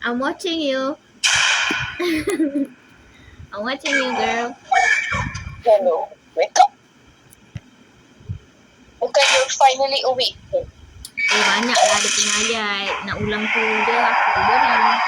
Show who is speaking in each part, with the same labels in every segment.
Speaker 1: I'm watching you. I'm watching you, girl.
Speaker 2: Hello. Wake up. Bukan you finally awake.
Speaker 1: Banyak lah dia punya ayat. Nak ulang tu je aku boring.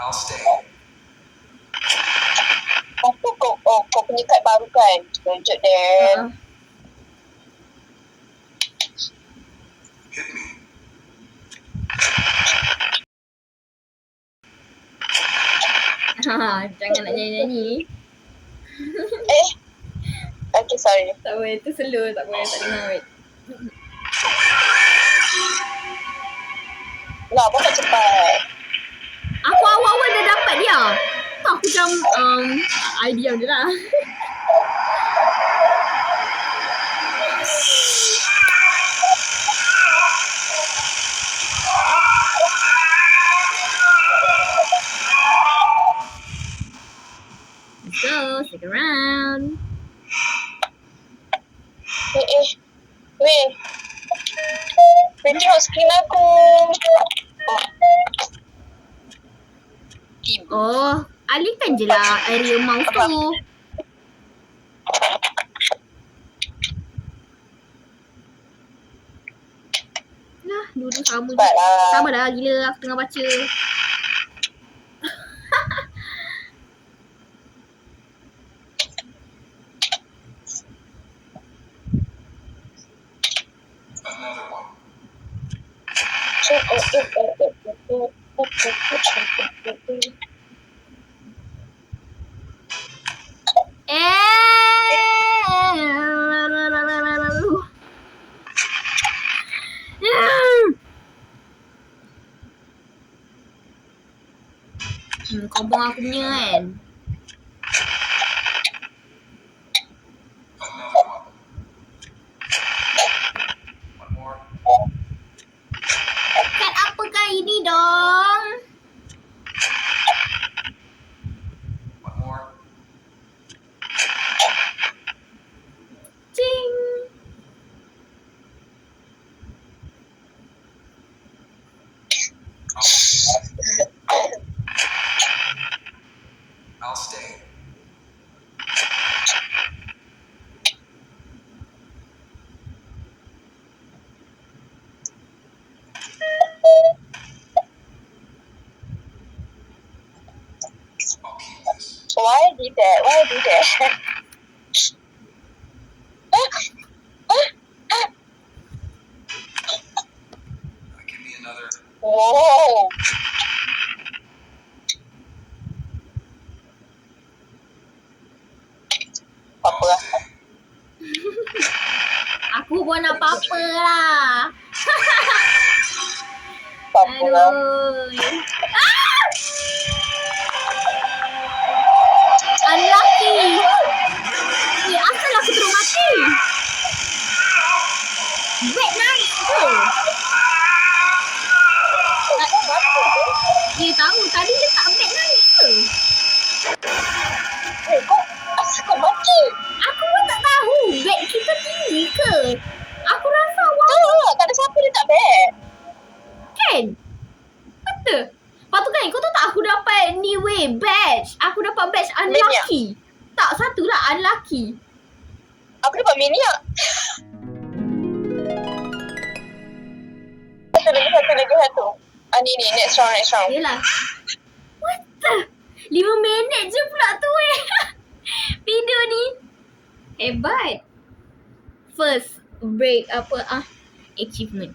Speaker 3: I'll stay.
Speaker 2: Apa kau punya kad baru kan? Tunjuk dia.
Speaker 3: Hit me.
Speaker 1: Jangan nak nyanyi-nyanyi.
Speaker 2: Okay, sorry.
Speaker 1: Tak boleh, tu slow. Tak boleh, tak dengar wait.
Speaker 2: Lah, apa tak cepat?
Speaker 1: Aku awal-awal dah dapat dia. Tu aku macam I diam je lah. Let's go, stick around.
Speaker 2: Weh. Tengok screen aku.
Speaker 1: Oh, alihkan je lah area mouse tu. Lah, dulu sama je. Sama dah, gila aku tengah baca.
Speaker 3: Another one.
Speaker 1: Kompong aku punya kan.
Speaker 3: Another one. One more.
Speaker 1: Kat apakah ini dong?
Speaker 3: One more.
Speaker 1: Cing.
Speaker 3: I'll stay. I'll keep this.
Speaker 2: Why did that?
Speaker 3: Give me another.
Speaker 2: Wow. Apa lah?
Speaker 1: Aku pun apa-apa lah.
Speaker 2: Apa lah?
Speaker 1: Aduh. Unlucky. Asal aku terus mati. Bed naik ke? Dia tahu tadi dia tak bed naik ke?
Speaker 2: Kau asal kau mati?
Speaker 1: Aku pun tak tahu. Bed kita tinggi ke? Aku rasa
Speaker 2: Tak ada siapa dekat bed.
Speaker 1: kan? Betul. Lepas tu kan kau tahu tak aku dapat ni weh badge. Aku dapat badge unlucky. Tak, satu lah unlucky.
Speaker 2: Aku dapat maniac. Satu. Ni next round.
Speaker 1: Yelah. What the? 5 minit je pula tu weh. Video ni. Hebat. First break achievement.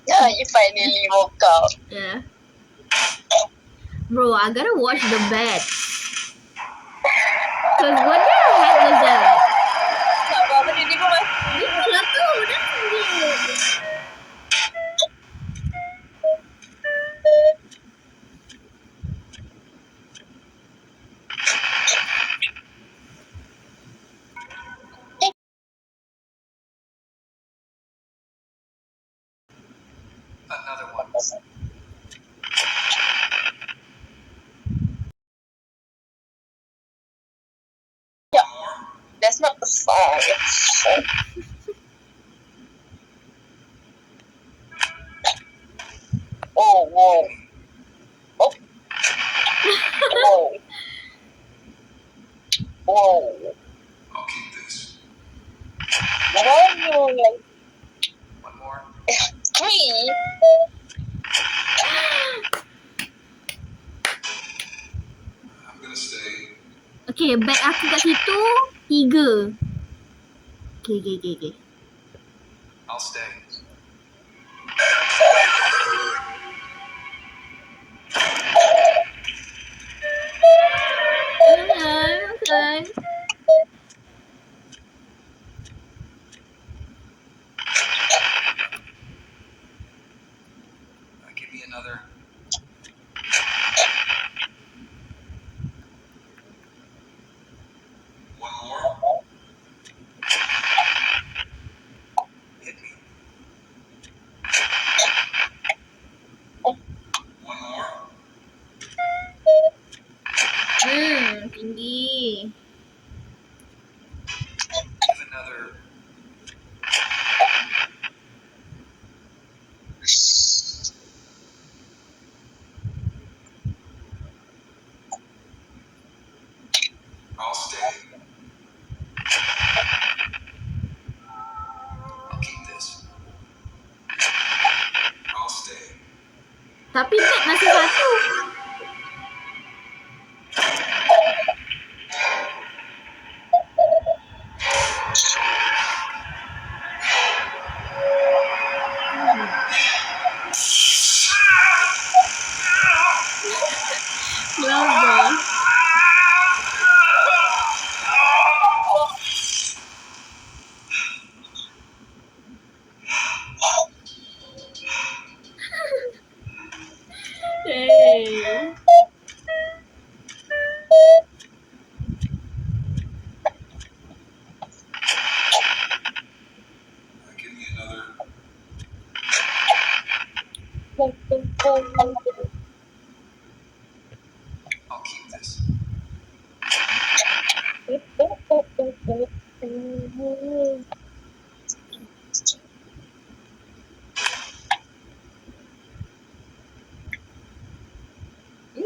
Speaker 2: Yeah, you finally woke up.
Speaker 1: Yeah. Bro, I gotta watch the badge. Cause what the heck was that?
Speaker 2: Tak apa-apa dia pun mati.
Speaker 1: Itulah tu. That's weird.
Speaker 3: Another one.
Speaker 2: Yeah.
Speaker 3: One more.
Speaker 2: That's not the song. It's oh, whoa. Oh. Whoa. Whoa.
Speaker 3: I'll keep this.
Speaker 2: Whoa.
Speaker 3: One more.
Speaker 2: 3.
Speaker 3: I'm gonna stay.
Speaker 1: Okay, bet aku kat situ 3. Okay.
Speaker 3: I'll stay.
Speaker 1: Okay.
Speaker 3: Give me another. One more. Hit me. One more.
Speaker 1: Tinggi.
Speaker 3: Give another. I'll stay. I'll keep this. I'll stay.
Speaker 1: Tapi bet masih 1. Kenapa? Hey.
Speaker 3: Give me another. I'll keep this.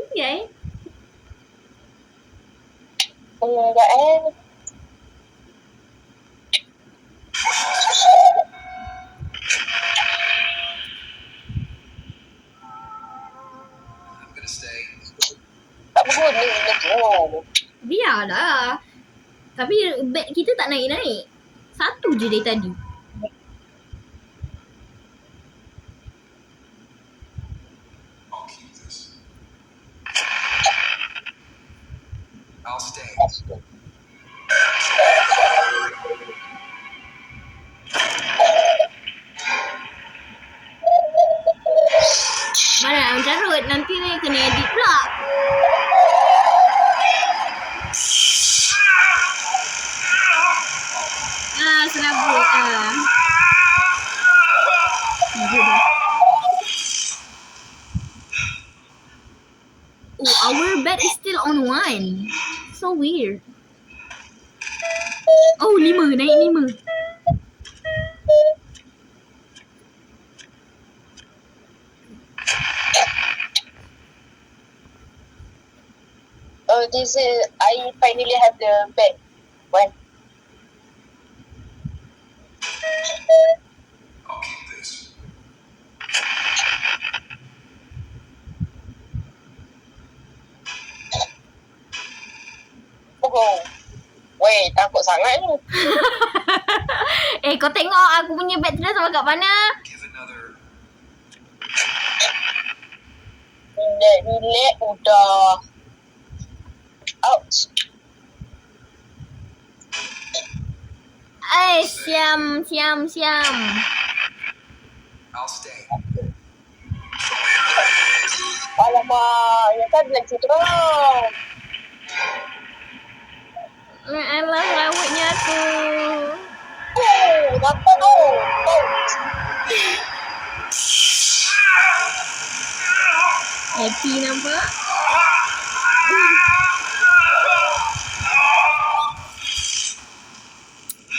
Speaker 1: Okay.
Speaker 2: Enggak
Speaker 3: I'm gonna stay.
Speaker 2: tak berguna lagi. Oh.
Speaker 1: Biarlah. Tapi bet kita tak naik-naik. 1 je dari tadi.
Speaker 3: I'll keep this. I'll stay.
Speaker 1: Mana nak mencarut? Nanti ni kena edit pula. Serabut. Oh, our bet is still on 1. So weird. Oh, 5. Naik 5.
Speaker 2: Oh, this is, I finally have the bed. One.
Speaker 3: I'll keep this.
Speaker 2: Oh. Weh, takut sangat ni.
Speaker 1: Kau tengok aku punya bet tu dah sampai kat mana?
Speaker 3: Give another.
Speaker 2: Relax, udah. Ouch.
Speaker 1: Siam.
Speaker 3: I'll stay.
Speaker 2: Alamak, yang kan bilang situ lah.
Speaker 1: Alah, lawaknya aku.
Speaker 2: Oh, dapat tu. Ouch.
Speaker 1: happy nampak.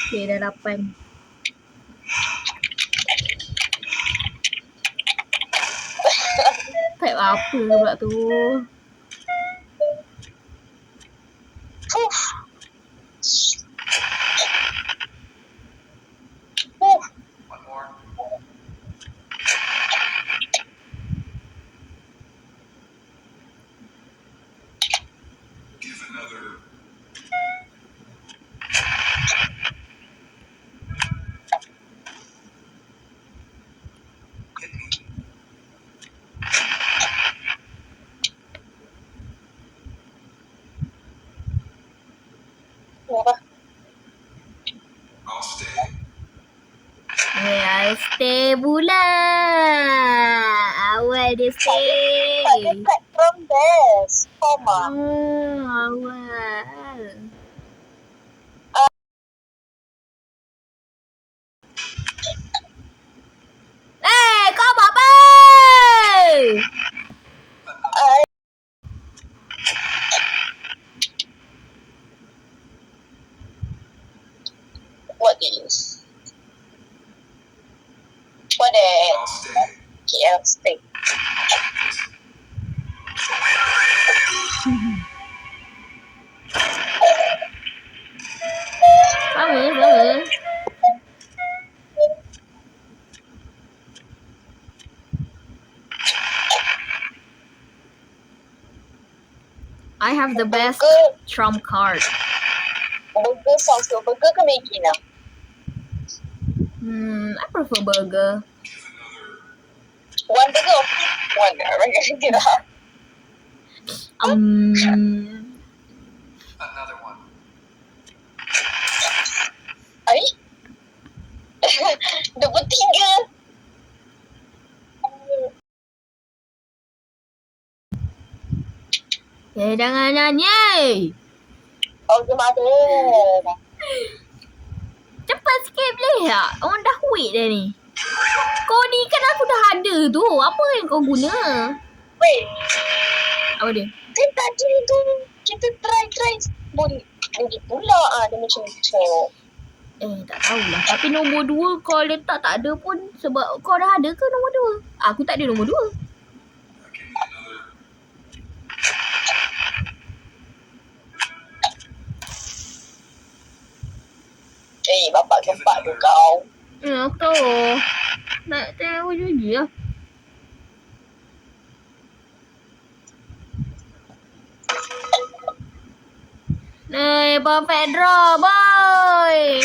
Speaker 1: Okay, dah 8. Type apa pula tu?
Speaker 2: Fuh.
Speaker 3: One more. Give another. Hit me.
Speaker 2: Apa?
Speaker 3: I'll stay.
Speaker 1: I'll stay pula. Awal dia stay.
Speaker 2: Tak dekat from best. Koma.
Speaker 1: Awal. Kau buat apa?
Speaker 2: What is? What the
Speaker 3: I'll stay.
Speaker 2: KL steak?
Speaker 1: Sama. I have the best trump card.
Speaker 2: Burger sounds good. Burger ke Maggi now?
Speaker 1: I prefer burger.
Speaker 3: Give another.
Speaker 2: One burger or one? Right?
Speaker 3: Another one.
Speaker 2: Ay? Dah bertiga.
Speaker 1: Jangan nyanyi.
Speaker 2: Oh, gimana?
Speaker 1: Cepat sikit boleh tak? Orang dah wait dah ni. Kau ni kan aku dah ada tu. Apa yang kau guna?
Speaker 2: Wait,
Speaker 1: Apa dia?
Speaker 2: kan tadi tu kita try. Boleh pula dia macam tu.
Speaker 1: Tak tahulah. Tapi nombor 2 kau letak tak ada pun. Sebab kau dah ada ke nombor 2? Aku tak ada nombor 2.
Speaker 3: Give me another.
Speaker 2: Bapak gempak tu kau.
Speaker 1: Aku tahu. Nak tahu je lah. Perfect draw, boy.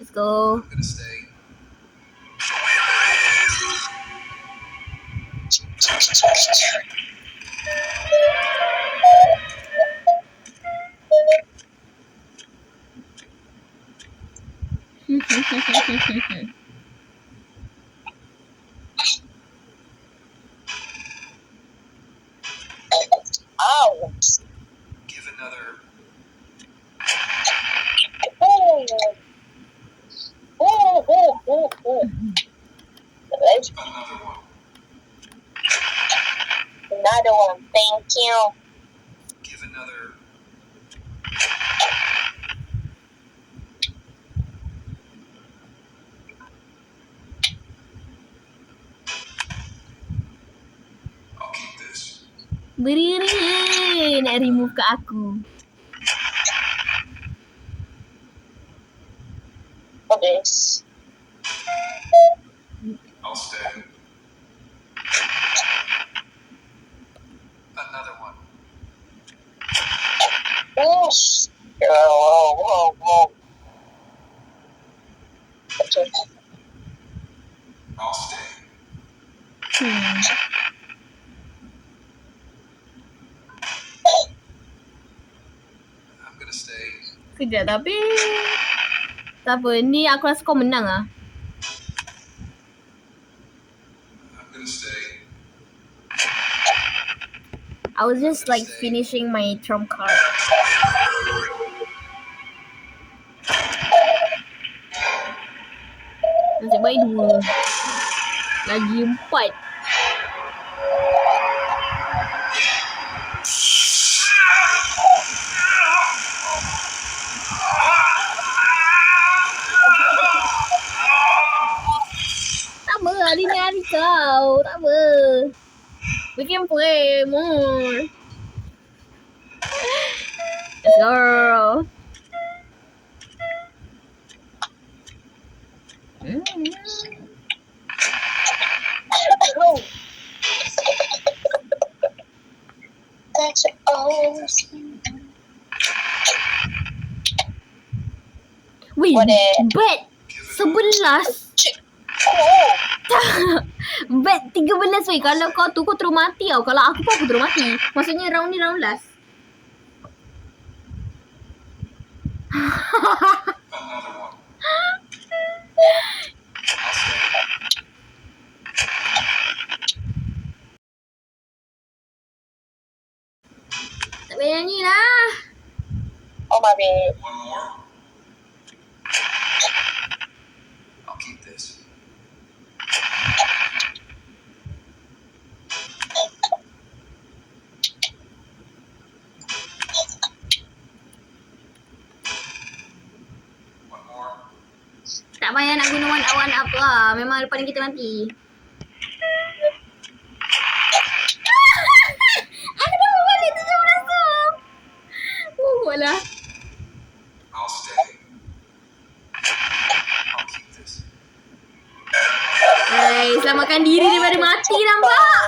Speaker 1: Let's go.
Speaker 3: I'm gonna stay.
Speaker 2: Ow.
Speaker 3: Give another.
Speaker 2: Let's
Speaker 3: Another one.
Speaker 2: another one. Thank you.
Speaker 3: Give another. I'll keep this.
Speaker 1: Berdiri nak remove kat aku.
Speaker 2: What is?
Speaker 3: I'll stay. Another one.
Speaker 2: Oosh. Whoa. Okay.
Speaker 3: I'll stay. I'm gonna stay.
Speaker 1: Kejap tapi tak apa. Ni aku rasa kau menang lah.
Speaker 3: I'm gonna stay.
Speaker 1: I was just like finishing my trump card. Nasib baik 2. Lagi 4. kau. Tak apa. We can play more. Let's go.
Speaker 2: That's all.
Speaker 1: Wait,
Speaker 2: Boleh.
Speaker 1: bet 11.
Speaker 2: Cik. Oh.
Speaker 1: Bet 13 weh. Kalau kau tu kau terus mati tau. Kalau aku pun aku terus mati. Maksudnya round ni round last.
Speaker 3: Another one. I'll stay.
Speaker 1: Tak payah nyanyi lah.
Speaker 2: Oh, my babe.
Speaker 3: One more. I'll keep this. One more.
Speaker 1: Tak payah nak guna one up lah. Memang lepas ni kita mati. Aku dah balik 17 tu. Oh lah.
Speaker 3: I'll stay. I'll keep this.
Speaker 1: Hai, selamatkan diri daripada mati nampak?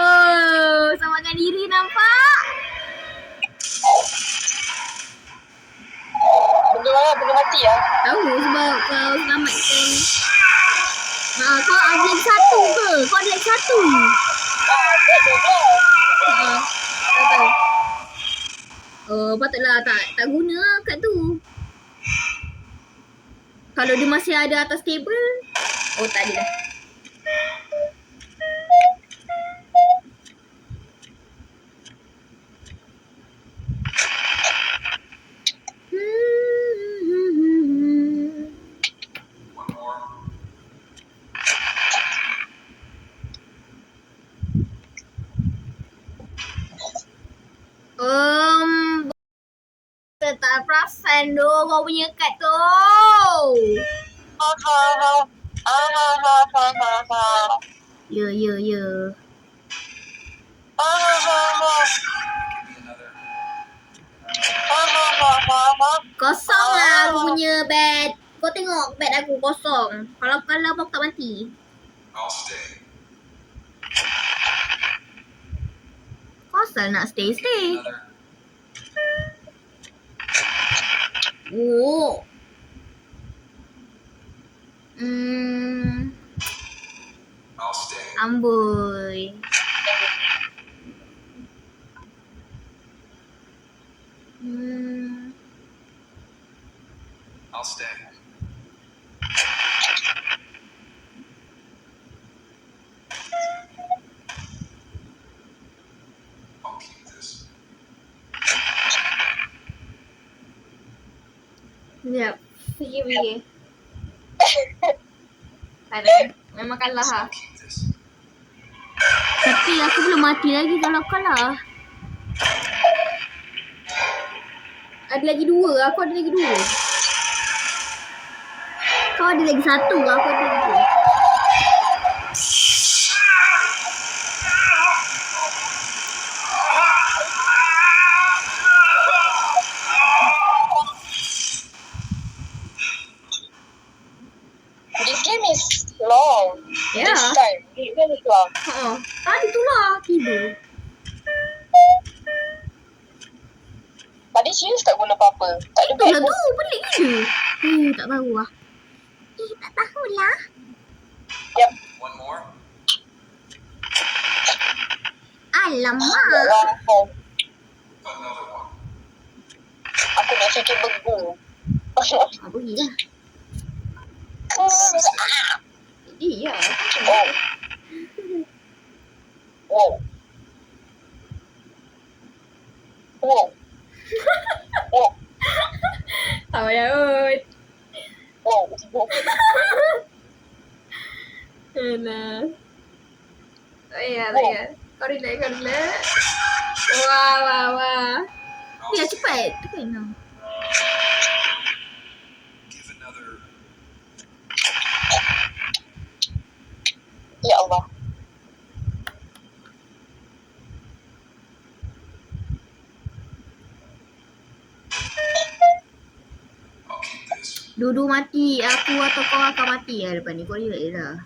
Speaker 1: Oh, selamatkan diri nampak?
Speaker 2: Benda mana? Benda mati lah.
Speaker 1: Tahu sebab kau selamatkan. Kau ada lagi satu ke? Kau ada lagi satu.
Speaker 2: Dia 12.
Speaker 1: Tak tahu. Oh, patutlah tak guna lah kat tu. Kalau dia masih ada atas table. Oh, tak ada dah.
Speaker 3: One more.
Speaker 1: Tak perasan tu kau punya kad tu.
Speaker 2: Ha ha ha. Ah ha ha ha ha ha.
Speaker 1: Ya.
Speaker 2: Ah ha ha ha.
Speaker 3: Give me another.
Speaker 2: Ah ha ha ha ha.
Speaker 1: Kosong lah aku punya bed. Kau tengok bed aku kosong. Kalau kalah aku tak mati.
Speaker 3: I'll stay.
Speaker 1: Kau asal nak stay.
Speaker 3: Another.
Speaker 1: Oh.
Speaker 3: I'll stay.
Speaker 1: Amboi.
Speaker 3: I'll stay. I'll keep this.
Speaker 1: Sekejap. Fikir. Tak ada. Memang kalah lah.
Speaker 3: I'll keep this.
Speaker 1: Tapi aku belum mati lagi kalau kalah. Ada lagi 2. Aku ada lagi 2. Kau ada lagi 1. Aku ada lagi 2.
Speaker 2: This game is long.
Speaker 1: Ya.
Speaker 2: This time. This game is long.
Speaker 1: Tadi tu lah tidur.
Speaker 2: Tadi serius tak guna apa-apa. Tak ada beg
Speaker 1: Lah
Speaker 2: pun.
Speaker 1: tu pelik gila. Tak tahu lah. Tak tahulah.
Speaker 2: Yep.
Speaker 3: One more.
Speaker 1: Alamak.
Speaker 2: Wow.
Speaker 3: Another one.
Speaker 2: Aku nak fikir begu.
Speaker 1: Apa gila? Iya.
Speaker 2: Oh. Wow. Wow. Wow.
Speaker 1: Tak payah kot.
Speaker 2: Wow.
Speaker 1: Alah. Tak payah. Kau relax. Wah.
Speaker 3: I'll
Speaker 1: Ya,
Speaker 3: stay.
Speaker 1: cepat. Tu kan.
Speaker 3: Give another.
Speaker 2: Ya Allah.
Speaker 1: Dua-dua mati. Aku atau kau akan mati lah lepas ni. Kau relax je lah.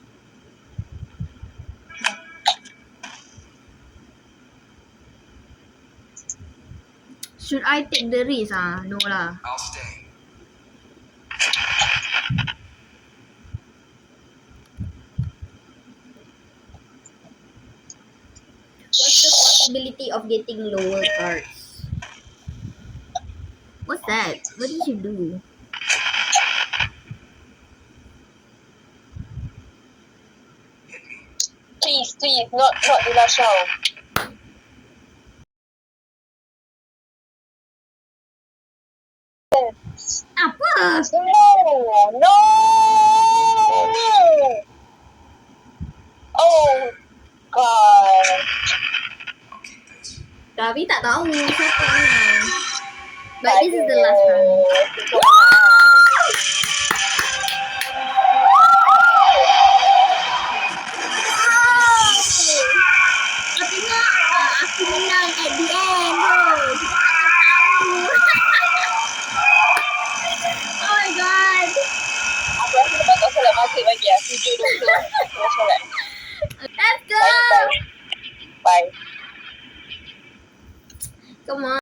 Speaker 1: Should I take the risk? No lah.
Speaker 3: I'll stay.
Speaker 1: What's the possibility of getting lower cards? What's that? What did you do?
Speaker 3: Hit me.
Speaker 2: Please, not the last round.
Speaker 1: Apa?
Speaker 2: No! Oh, God.
Speaker 3: I'll keep this.
Speaker 1: Tapi tak tahu siapa menang. But this is the last round. Kau tengok aku menang at the end tu. Kita tak tahu. Oh my god.
Speaker 2: Aku rasa lepas tu solat maghrib lagi lah. 7.20. Aku solat.
Speaker 1: Let's go.
Speaker 2: Bye.
Speaker 1: Come on.